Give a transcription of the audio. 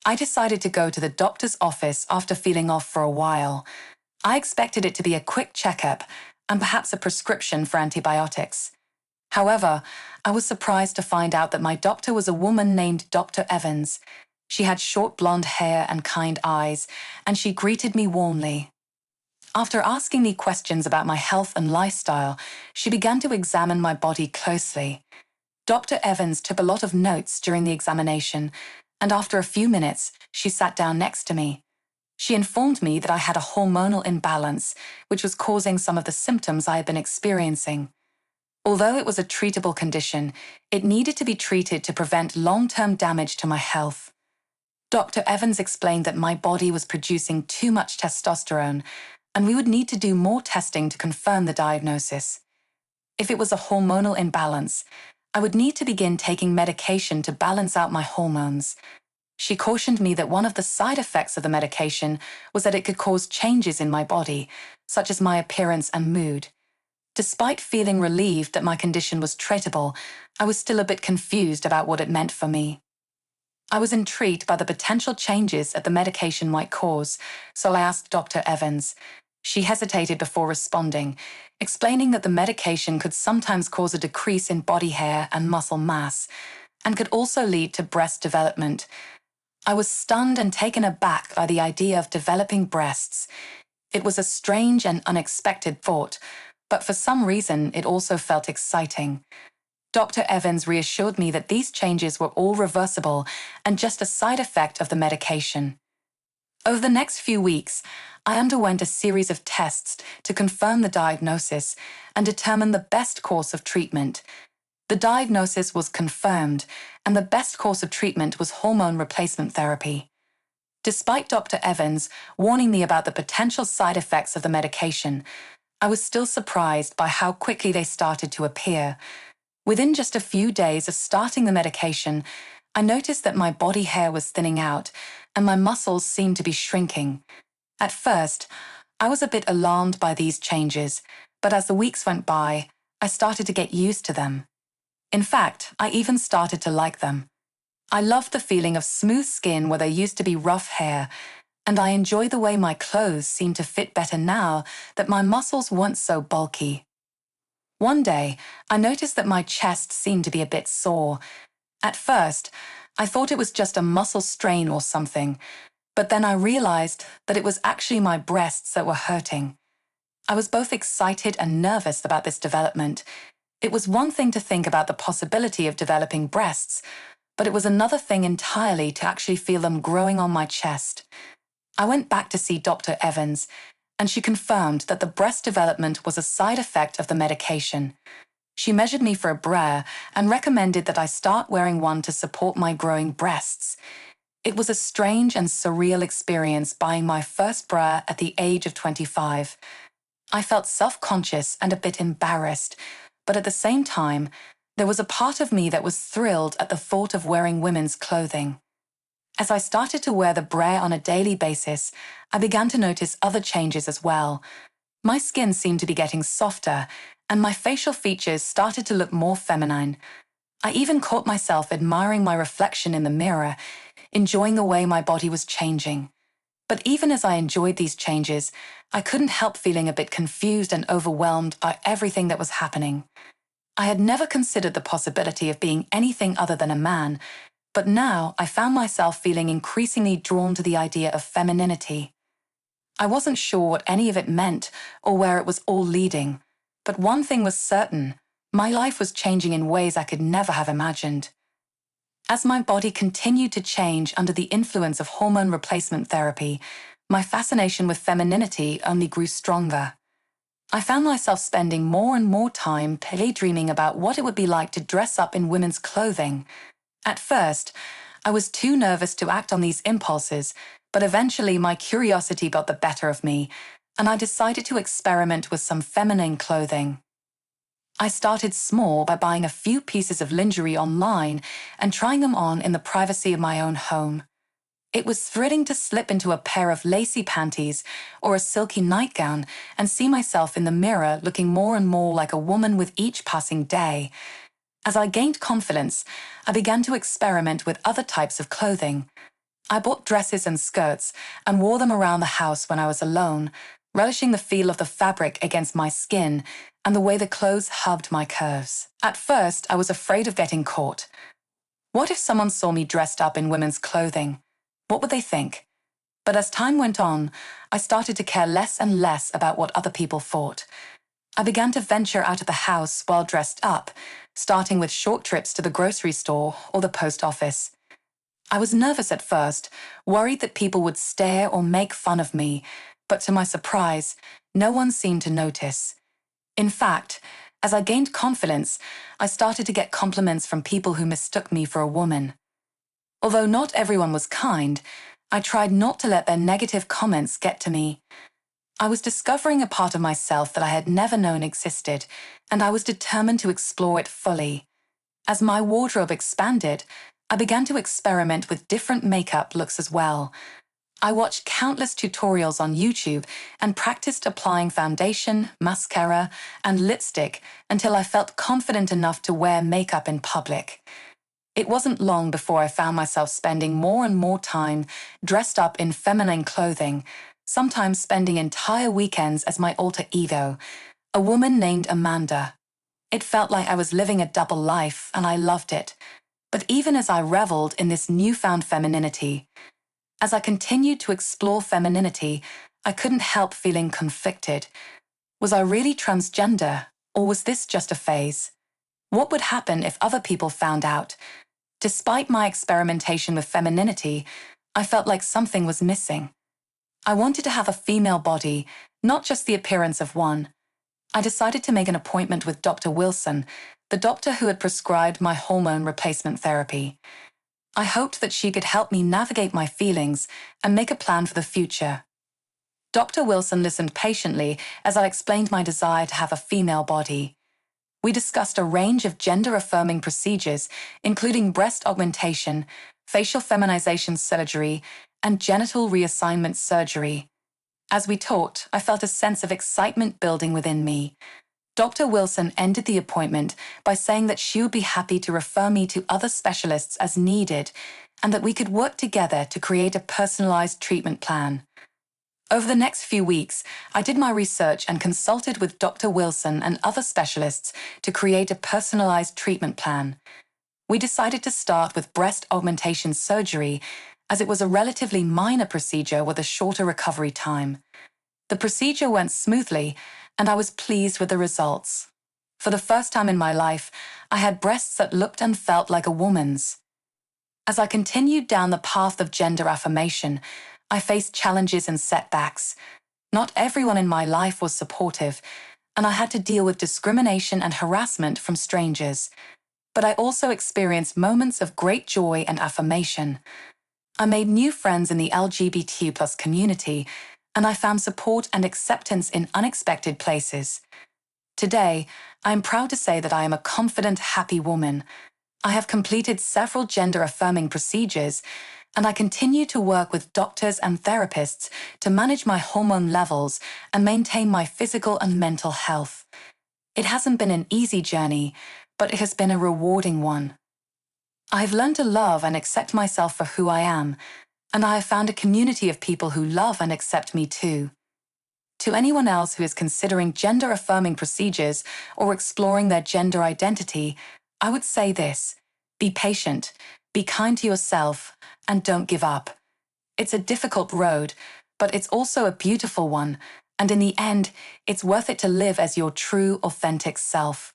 I decided to go to the doctor's office after feeling off for a while. I expected it to be a quick checkup and perhaps a prescription for antibiotics. However, I was surprised to find out that my doctor was a woman named Dr. Evans. She had short blonde hair and kind eyes, and she greeted me warmly. After asking me questions about my health and lifestyle, she began to examine my body closely. Dr. Evans took a lot of notes during the examination, and after a few minutes, she sat down next to me. She informed me that I had a hormonal imbalance, which was causing some of the symptoms I had been experiencing. Although it was a treatable condition, it needed to be treated to prevent long-term damage to my health. Dr. Evans explained that my body was producing too much testosterone, and we would need to do more testing to confirm the diagnosis. If it was a hormonal imbalance, I would need to begin taking medication to balance out my hormones. She cautioned me that one of the side effects of the medication was that it could cause changes in my body, such as my appearance and mood. Despite feeling relieved that my condition was treatable, I was still a bit confused about what it meant for me. I was intrigued by the potential changes that the medication might cause, so I asked Dr. Evans. She hesitated before responding, explaining that the medication could sometimes cause a decrease in body hair and muscle mass, and could also lead to breast development. I was stunned and taken aback by the idea of developing breasts. It was a strange and unexpected thought, but for some reason it also felt exciting. Dr. Evans reassured me that these changes were all reversible and just a side effect of the medication. Over the next few weeks, I underwent a series of tests to confirm the diagnosis and determine the best course of treatment. The diagnosis was confirmed, and the best course of treatment was hormone replacement therapy. Despite Dr. Evans warning me about the potential side effects of the medication, I was still surprised by how quickly they started to appear. Within just a few days of starting the medication, I noticed that my body hair was thinning out and my muscles seemed to be shrinking. At first, I was a bit alarmed by these changes, but as the weeks went by, I started to get used to them. In fact, I even started to like them. I loved the feeling of smooth skin where there used to be rough hair, and I enjoy the way my clothes seem to fit better now that my muscles weren't so bulky. One day, I noticed that my chest seemed to be a bit sore. At first, I thought it was just a muscle strain or something, but then I realized that it was actually my breasts that were hurting. I was both excited and nervous about this development. It was one thing to think about the possibility of developing breasts, but it was another thing entirely to actually feel them growing on my chest. I went back to see Dr. Evans, and she confirmed that the breast development was a side effect of the medication. She measured me for a bra and recommended that I start wearing one to support my growing breasts. It was a strange and surreal experience buying my first bra at the age of 25. I felt self-conscious and a bit embarrassed, but at the same time, there was a part of me that was thrilled at the thought of wearing women's clothing. As I started to wear the bra on a daily basis, I began to notice other changes as well. My skin seemed to be getting softer, and my facial features started to look more feminine. I even caught myself admiring my reflection in the mirror, enjoying the way my body was changing. But even as I enjoyed these changes, I couldn't help feeling a bit confused and overwhelmed by everything that was happening. I had never considered the possibility of being anything other than a man, but now I found myself feeling increasingly drawn to the idea of femininity. I wasn't sure what any of it meant or where it was all leading, but one thing was certain: my life was changing in ways I could never have imagined. As my body continued to change under the influence of hormone replacement therapy, my fascination with femininity only grew stronger. I found myself spending more and more time daydreaming about what it would be like to dress up in women's clothing. At first, I was too nervous to act on these impulses, but eventually my curiosity got the better of me, and I decided to experiment with some feminine clothing. I started small by buying a few pieces of lingerie online and trying them on in the privacy of my own home. It was thrilling to slip into a pair of lacy panties or a silky nightgown and see myself in the mirror looking more and more like a woman with each passing day. As I gained confidence, I began to experiment with other types of clothing. I bought dresses and skirts and wore them around the house when I was alone, relishing the feel of the fabric against my skin and the way the clothes hugged my curves. At first, I was afraid of getting caught. What if someone saw me dressed up in women's clothing? What would they think? But as time went on, I started to care less and less about what other people thought. I began to venture out of the house while dressed up, starting with short trips to the grocery store or the post office. I was nervous at first, worried that people would stare or make fun of me, but to my surprise, no one seemed to notice. In fact, as I gained confidence, I started to get compliments from people who mistook me for a woman. Although not everyone was kind, I tried not to let their negative comments get to me. I was discovering a part of myself that I had never known existed, and I was determined to explore it fully. As my wardrobe expanded, I began to experiment with different makeup looks as well. I watched countless tutorials on YouTube and practiced applying foundation, mascara, and lipstick until I felt confident enough to wear makeup in public. It wasn't long before I found myself spending more and more time dressed up in feminine clothing, sometimes spending entire weekends as my alter ego, a woman named Amanda. It felt like I was living a double life, and I loved it. But even as I reveled in this newfound femininity, as I continued to explore femininity, I couldn't help feeling conflicted. Was I really transgender, or was this just a phase? What would happen if other people found out? Despite my experimentation with femininity, I felt like something was missing. I wanted to have a female body, not just the appearance of one. I decided to make an appointment with Dr. Wilson, the doctor who had prescribed my hormone replacement therapy. I hoped that she could help me navigate my feelings and make a plan for the future. Dr. Wilson listened patiently as I explained my desire to have a female body. We discussed a range of gender-affirming procedures, including breast augmentation, facial feminization surgery, and genital reassignment surgery. As we talked, I felt a sense of excitement building within me. Dr. Wilson ended the appointment by saying that she would be happy to refer me to other specialists as needed, and that we could work together to create a personalized treatment plan. Over the next few weeks, I did my research and consulted with Dr. Wilson and other specialists to create a personalized treatment plan. We decided to start with breast augmentation surgery, as it was a relatively minor procedure with a shorter recovery time. The procedure went smoothly, and I was pleased with the results. For the first time in my life, I had breasts that looked and felt like a woman's. As I continued down the path of gender affirmation, I faced challenges and setbacks. Not everyone in my life was supportive, and I had to deal with discrimination and harassment from strangers. But I also experienced moments of great joy and affirmation. I made new friends in the LGBTQ+ community, and I found support and acceptance in unexpected places. Today, I am proud to say that I am a confident, happy woman. I have completed several gender-affirming procedures, and I continue to work with doctors and therapists to manage my hormone levels and maintain my physical and mental health. It hasn't been an easy journey, but it has been a rewarding one. I've learned to love and accept myself for who I am, and I have found a community of people who love and accept me too. To anyone else who is considering gender-affirming procedures or exploring their gender identity, I would say this: be patient, be kind to yourself, and don't give up. It's a difficult road, but it's also a beautiful one, and in the end, it's worth it to live as your true, authentic self.